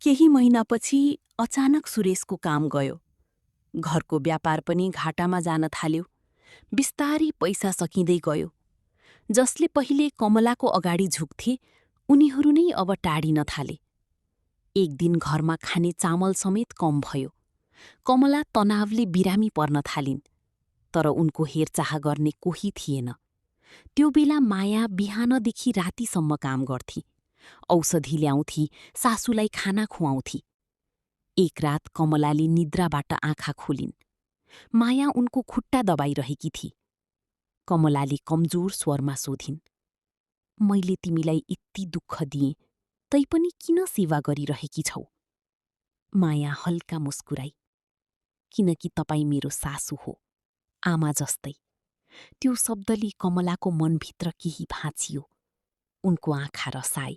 केही महिनापछि अचानक सुरेशको काम गयो। घरको व्यापार पनि घाटामा जान थाल्यो। बिस्तारी पैसा सकिँदै गयो। जसले पहिले कमलाको अगाडि झुक्थे उनीहरू नै अब टाढिन थाले। एक दिन घरमा खाने चामल समेत कम भयो। कमला तनावले बिरामी पर्न थालिन्। तर उनको हेरचाह गर्ने कोही थिएन। त्यो बेला माया बिहानदेखि रातिसम्म काम गर्थी। औषधि ल्याउँथी, सासूलाई खाना खुवाउँथी। एक रात कमलाले निद्राबाट आँखा खोलिन्। माया उनको खुट्टा दबाइरहेकी थिई। कमलाले कमजोर स्वरमा सोधिन्, मैले तिमीलाई यति दुःख दिएँ, तैपनि किन सेवा गरिरहेकी छौ? माया हल्का मुस्कुराई, किनकि तपाईँ मेरो सासु हो, आमा जस्तै। त्यो शब्दले कमलाको मनभित्र केही भाँचियो। उनको आँखा रसाए।